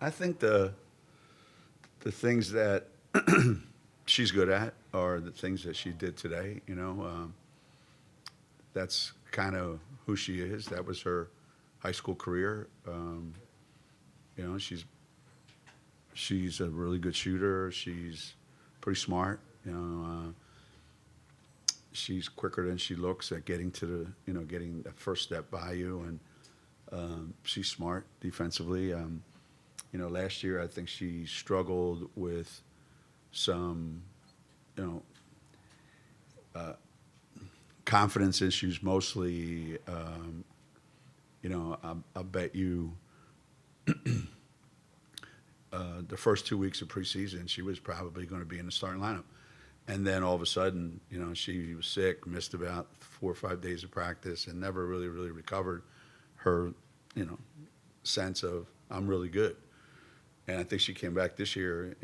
I think the things that she's good at are the things that she did today. That's kind of who she is. That was her high school career. She's a really good shooter. She's pretty smart. She's quicker than she looks at getting to getting that first step by you, and she's smart defensively. Last year I think she struggled with some, you know, confidence issues mostly. I bet you the first 2 weeks of preseason she was probably going to be in the starting lineup. And then all of a sudden, she was sick, missed about 4 or 5 days of practice, and never really, really recovered her, sense of I'm really good. And I think she came back this year,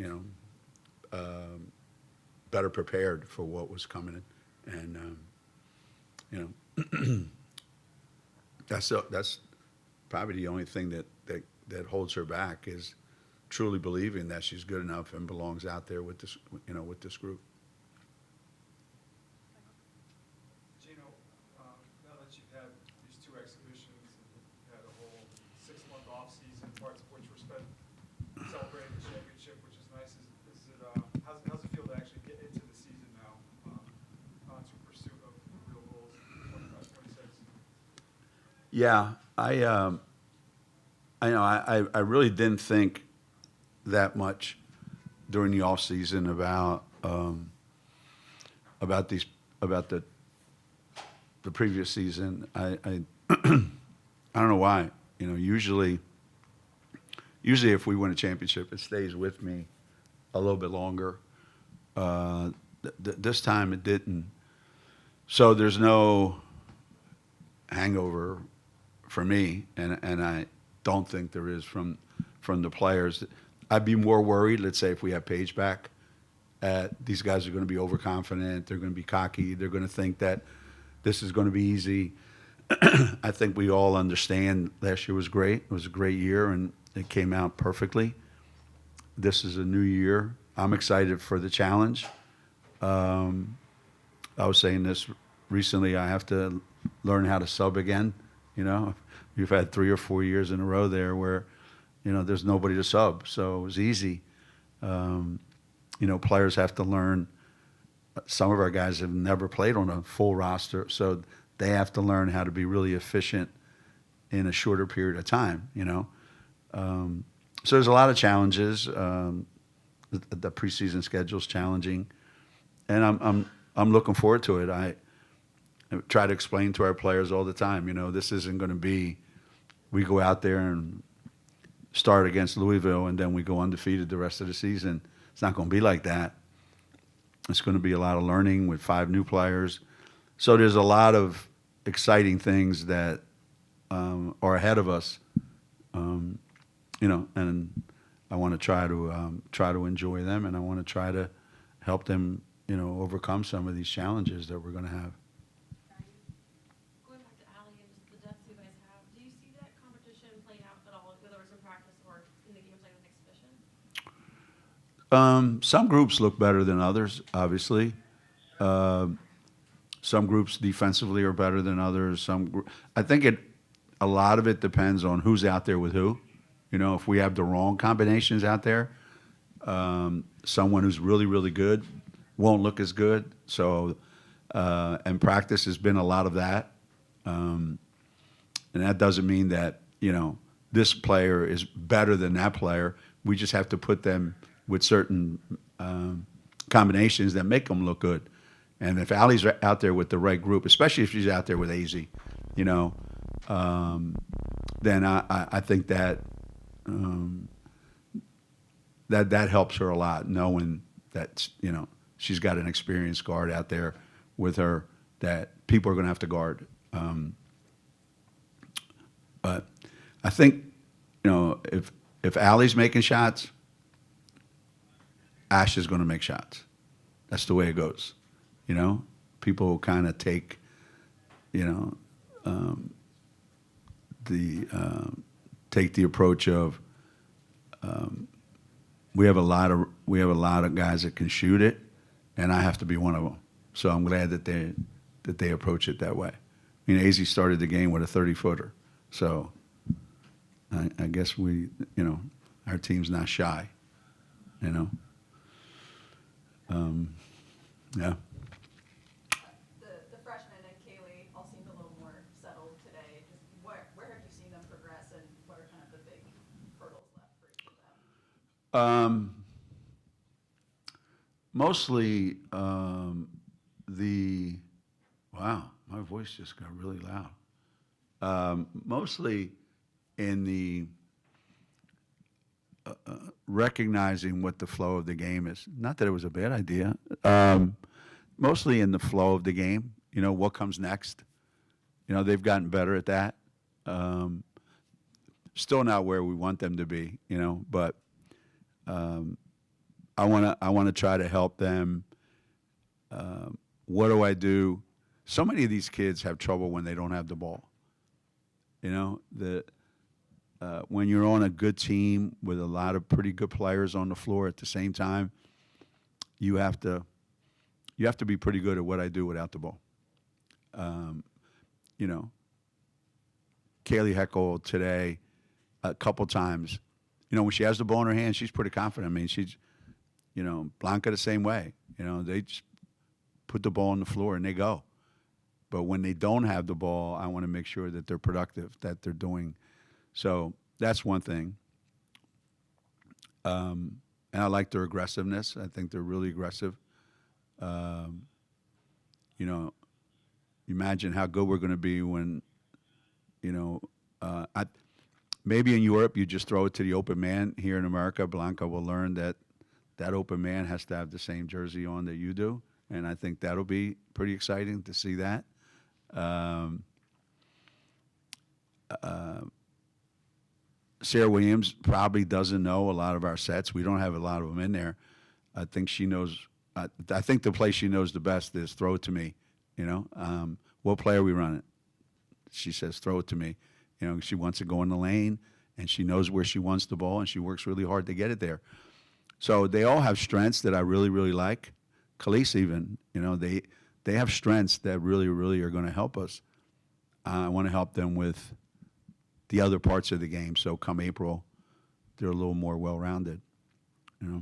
better prepared for what was coming in. And that's probably the only thing that holds her back is truly believing that she's good enough and belongs out there with this group. Geno, now that you've had these 2 exhibitions and you've had a whole 6-month off season, parts of which were spent celebrating the championship, which is nice. How's it feel to actually get into the season now, onto pursuit of real goals, 25, 26? Yeah, I really didn't think that much during the off season about the previous season. I I don't know why. Usually if we win a championship, it stays with me a little bit longer. This time it didn't. So there's no hangover for me, and I don't think there is from the players. I'd be more worried, let's say, if we have Paige back. These guys are going to be overconfident. They're going to be cocky. They're going to think that this is going to be easy. I think we all understand last year was great. It was a great year, and it came out perfectly. This is a new year. I'm excited for the challenge. I was saying this recently. I have to learn how to sub again. You've had 3 or 4 years in a row there where, there's nobody to sub, so it was easy. Players have to learn. Some of our guys have never played on a full roster, so they have to learn how to be really efficient in a shorter period of time. So there's a lot of challenges. The preseason schedule is challenging, and I'm looking forward to it. I try to explain to our players all the time. This isn't going to be we go out there and start against Louisville and then we go undefeated the rest of the season. It's not going to be like that. It's going to be a lot of learning with 5 new players. So there's a lot of exciting things that are ahead of us, and I want to try to enjoy them, and I want to try to help them, overcome some of these challenges that we're going to have. Going back to Allie and just the depth you guys have, do you see that competition playing out at all, whether it's in practice or in the games like an exhibition? Some groups look better than others, obviously. Some groups defensively are better than others. I think a lot of it depends on who's out there with who. If we have the wrong combinations out there, someone who's really, really good won't look as good. So, and practice has been a lot of that. And that doesn't mean that, this player is better than that player. We just have to put them with certain combinations that make them look good. And if Allie's out there with the right group, especially if she's out there with AZ, then I think that that helps her a lot, knowing that she's got an experienced guard out there with her that people are going to have to guard. But I think if Allie's making shots, Ash is going to make shots. That's the way it goes. People kind of take take the approach of we have a lot of guys that can shoot it, and I have to be one of them. So I'm glad that they approach it that way. I mean, AZ started the game with a 30-footer, so I guess our team's not shy. Yeah. The freshmen and Kaylee all seemed a little more settled today. Just where have you seen them progress, and what are kind of the big hurdles left for each of them? Mostly wow, my voice just got really loud. Mostly in the recognizing what the flow of the game is. Not that it was a bad idea. Mostly in the flow of the game, what comes next. They've gotten better at that. Still not where we want them to be, but I want to try to help them. What do I do? So many of these kids have trouble when they don't have the ball. When you're on a good team with a lot of pretty good players on the floor at the same time, you have to be pretty good at what I do without the ball. Kaylee Heckel today, a couple times, when she has the ball in her hand, she's pretty confident. I mean, she's, Blanca the same way. They just put the ball on the floor and they go. But when they don't have the ball, I want to make sure that they're productive, that they're doing. So that's one thing. And I like their aggressiveness. I think they're really aggressive. Imagine how good we're going to be when, maybe in Europe you just throw it to the open man. Here in America, Blanca will learn that open man has to have the same jersey on that you do. And I think that'll be pretty exciting to see that. Sarah Williams probably doesn't know a lot of our sets. We don't have a lot of them in there. I think she knows. I think the play she knows the best is throw it to me. What play are we running? She says, throw it to me. She wants to go in the lane, and she knows where she wants the ball, and she works really hard to get it there. So they all have strengths that I really, really like. Khalees even, they have strengths that really, really are going to help us. I want to help them with the other parts of the game. So come April, they're a little more well-rounded. KK's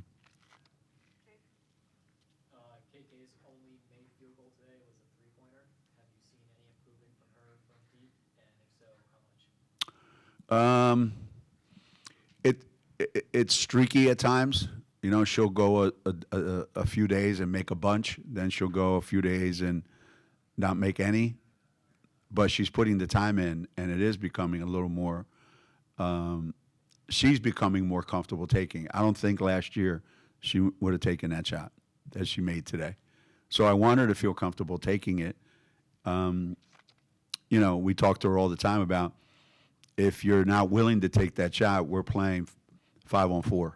only made field goal today was a three-pointer. Have you seen any improvement from her from deep? And if so, how much? It's streaky at times. She'll go a few days and make a bunch. Then she'll go a few days and not make any. But she's putting the time in, and it is becoming a little more. She's becoming more comfortable taking. I don't think last year she would have taken that shot that she made today. So I want her to feel comfortable taking it. We talk to her all the time about if you're not willing to take that shot, we're playing 5-on-4.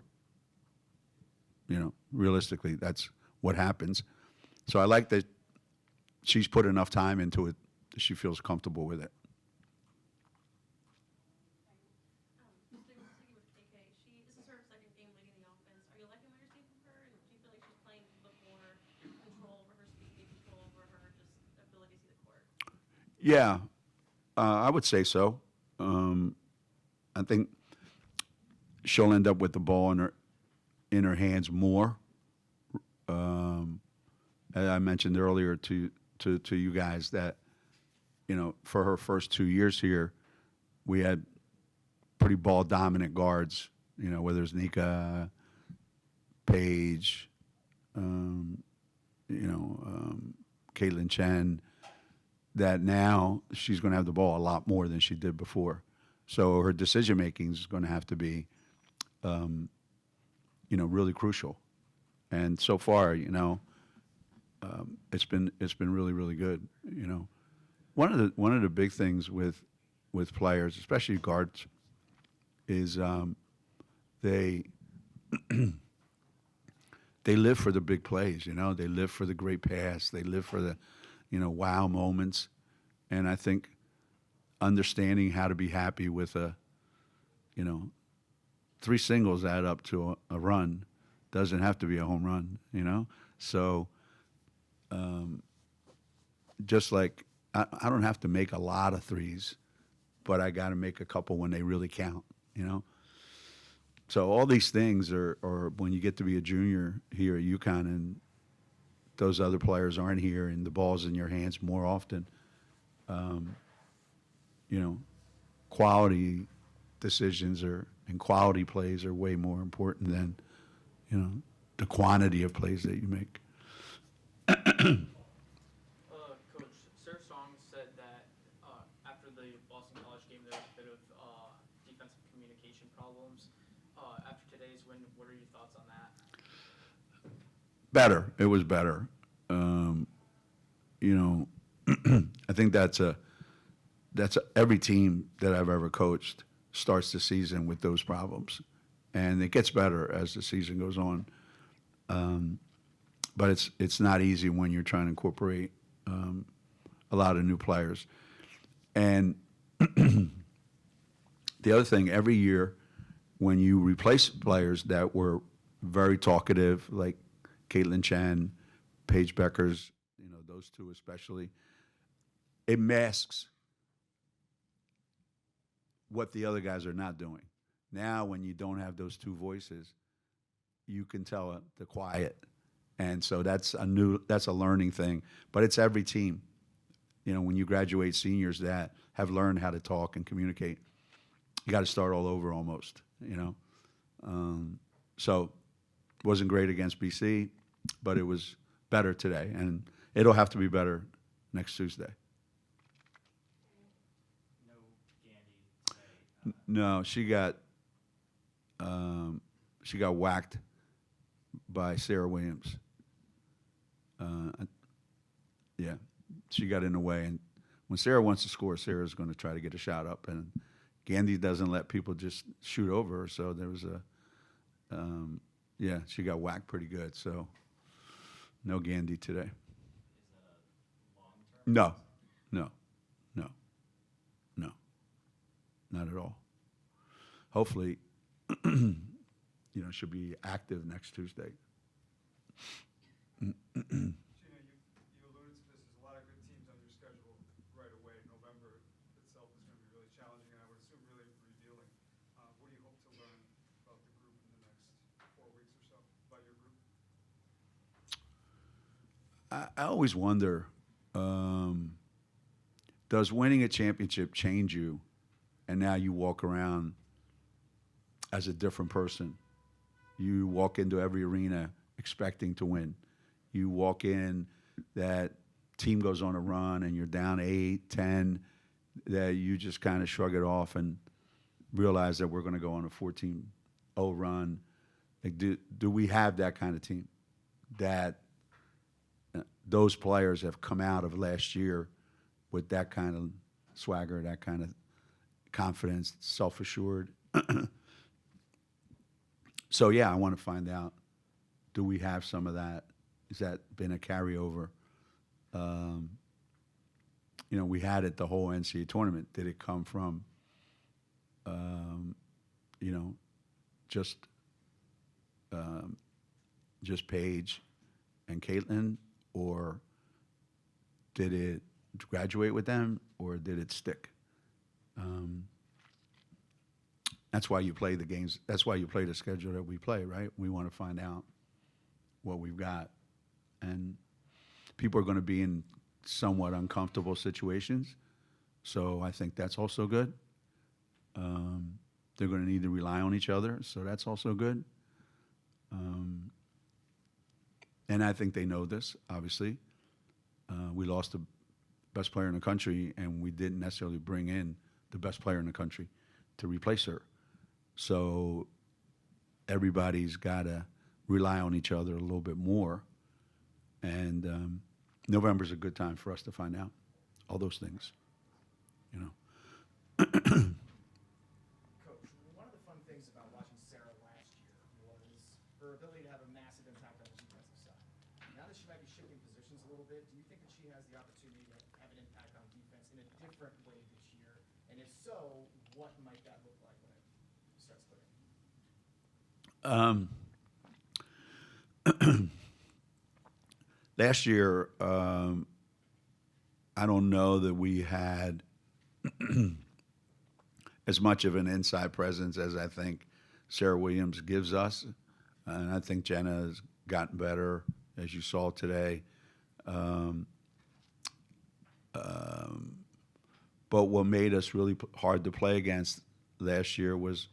Realistically, that's what happens. So I like that she's put enough time into it that she feels comfortable with it. Sticking with KK, this is her second game leading the offense. Are you liking what you're seeing from her? And do you feel like she's playing a little bit more control over her speed, control over her just ability to see the court? Yeah, I would say so. I think she'll end up with the ball in her hands more. As I mentioned earlier to you guys that, for her first 2 years here, we had pretty ball dominant guards, whether it's Nika, Paige, Caitlin Chen, that now she's going to have the ball a lot more than she did before. So her decision making is going to have to be, really crucial. And so far, it's been really, really good. One of the big things with players, especially guards, is they live for the big plays. They live for the great pass. They live for the wow moments. And I think understanding how to be happy with a 3 singles add up to a run. Doesn't have to be a home run, you know? So just like I don't have to make a lot of threes, but I got to make a couple when they really count, you know? So all these things are when you get to be a junior here at UConn and those other players aren't here and the ball's in your hands more often, you know, quality decisions and quality plays are way more important than, you know, the quantity of plays that you make. Coach, Sir Song said that after the Boston College game, there was a bit of defensive communication problems. After today's win, what are your thoughts on that? Better. It was better. You know, I think that's every team that I've ever coached starts the season with those problems, and it gets better as the season goes on. But it's not easy when you're trying to incorporate a lot of new players. And the other thing, every year when you replace players that were very talkative, like Caitlin Chen, Paige Beckers, you know, those two especially, it masks what the other guys are not doing. Now, when you don't have those two voices, you can tell the quiet. And so that's a learning thing. But it's every team. You know, when you graduate seniors that have learned how to talk and communicate, you got to start all over almost, you know. So it wasn't great against BC, but it was better today. And it'll have to be better next Tuesday. No Gandy today. No, she got whacked by Sarah Williams. Yeah, she got in the way, and when Sarah wants to score, Sarah's going to try to get a shot up, and Gandy doesn't let people just shoot over her. So there was yeah, she got whacked pretty good. So no Gandy today. Is that a long-term? No, no, no, no, not at all. Hopefully, you know, she'll be active next Tuesday. Gino, you alluded to this, there's a lot of good teams on your schedule right away. November itself is going to be really challenging, and I would assume really revealing. What do you hope to learn about the group in the next 4 weeks or so, about your group? I always wonder, does winning a championship change you, and now you walk around as a different person? You walk into every arena expecting to win. You walk in, that team goes on a run and you're down 8, 10, that you just kind of shrug it off and realize that we're going to go on a 14-0 run. Like, do we have that kind of team? That those players have come out of last year with that kind of swagger, that kind of confidence, self-assured. So, yeah, I want to find out, do we have some of that? Has that been a carryover? You know, we had it the whole NCAA tournament. Did it come from, you know, just Paige and Caitlin, or did it graduate with them, or did it stick? That's why you play the games. That's why you play the schedule that we play, right? We want to find out what we've got. And people are going to be in somewhat uncomfortable situations. So I think that's also good. They're going to need to rely on each other. So that's also good. And I think they know this, obviously. We lost the best player in the country, and we didn't necessarily bring in the best player in the country to replace her. So everybody's got to rely on each other a little bit more. And November's a good time for us to find out all those things, you know. Coach, one of the fun things about watching Sarah last year was her ability to have a massive impact on the defensive side. Now that she might be shifting positions a little bit, do you think that she has the opportunity to have an impact on defense in a different way this year? And if so, what might that look like when it starts clicking? Last year, I don't know that we had as much of an inside presence as I think Sarah Williams gives us. And I think Jenna has gotten better, as you saw today. But what made us really hard to play against last year was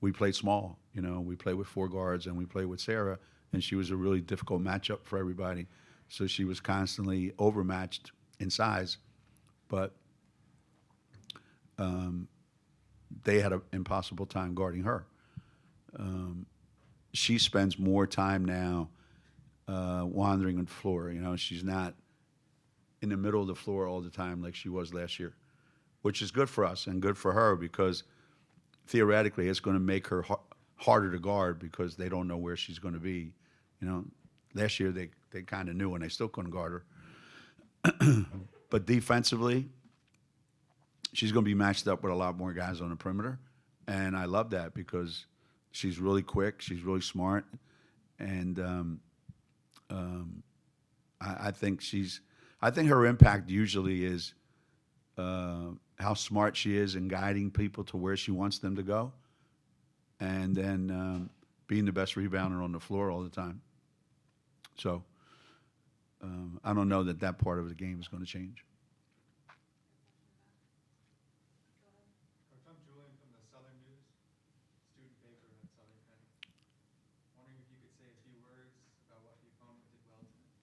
we played small. You know, we played with 4 guards and we played with Sarah, and she was a really difficult matchup for everybody. So she was constantly overmatched in size, but they had an impossible time guarding her. She spends more time now wandering on the floor. You know, she's not in the middle of the floor all the time like she was last year, which is good for us and good for her because theoretically it's going to make her harder to guard because they don't know where she's going to be. You know, last year they kind of knew and they still couldn't guard her. But defensively, she's going to be matched up with a lot more guys on the perimeter. And I love that because she's really quick, she's really smart, and I think her impact usually is how smart she is in guiding people to where she wants them to go, and then being the best rebounder on the floor all the time. So I don't know that part of the game is going to change. Coach, I'm Julian from the Southern News, student paper at Southern Connecticut. Wondering if you could say a few words about what the opponent did well tonight.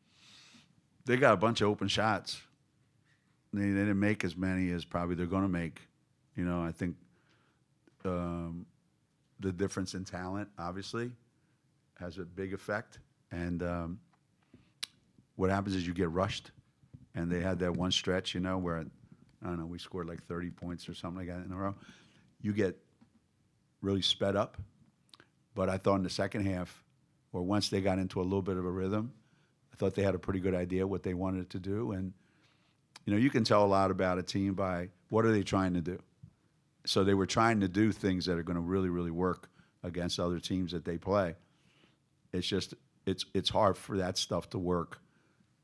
They got a bunch of open shots. They didn't make as many as probably they're going to make. You know, I think the difference in talent, obviously, has a big effect. And what happens is you get rushed. And they had that one stretch, you know, where, I don't know, we scored like 30 points or something like that in a row. You get really sped up. But I thought in the second half, or once they got into a little bit of a rhythm, I thought they had a pretty good idea what they wanted to do. And, you know, you can tell a lot about a team by what are they trying to do. So they were trying to do things that are going to really, really work against other teams that they play. It's just, it's hard for that stuff to work,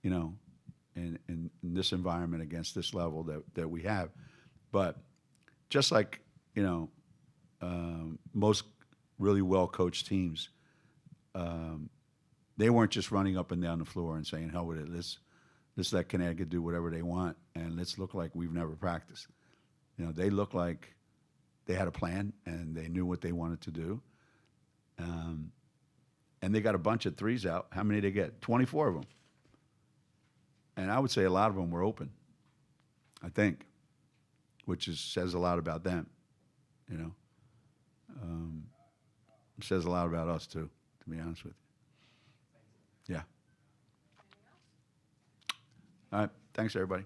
you know, in this environment against this level that we have. But just like, you know, most really well-coached teams, they weren't just running up and down the floor and saying, hell with it, let's let Connecticut do whatever they want, and let's look like we've never practiced. You know, they looked like they had a plan, and they knew what they wanted to do. And they got a bunch of threes out. How many did they get? 24 of them. And I would say a lot of them were open, I think, which says a lot about them, you know. It says a lot about us, too, to be honest with you. Yeah. All right. Thanks, everybody.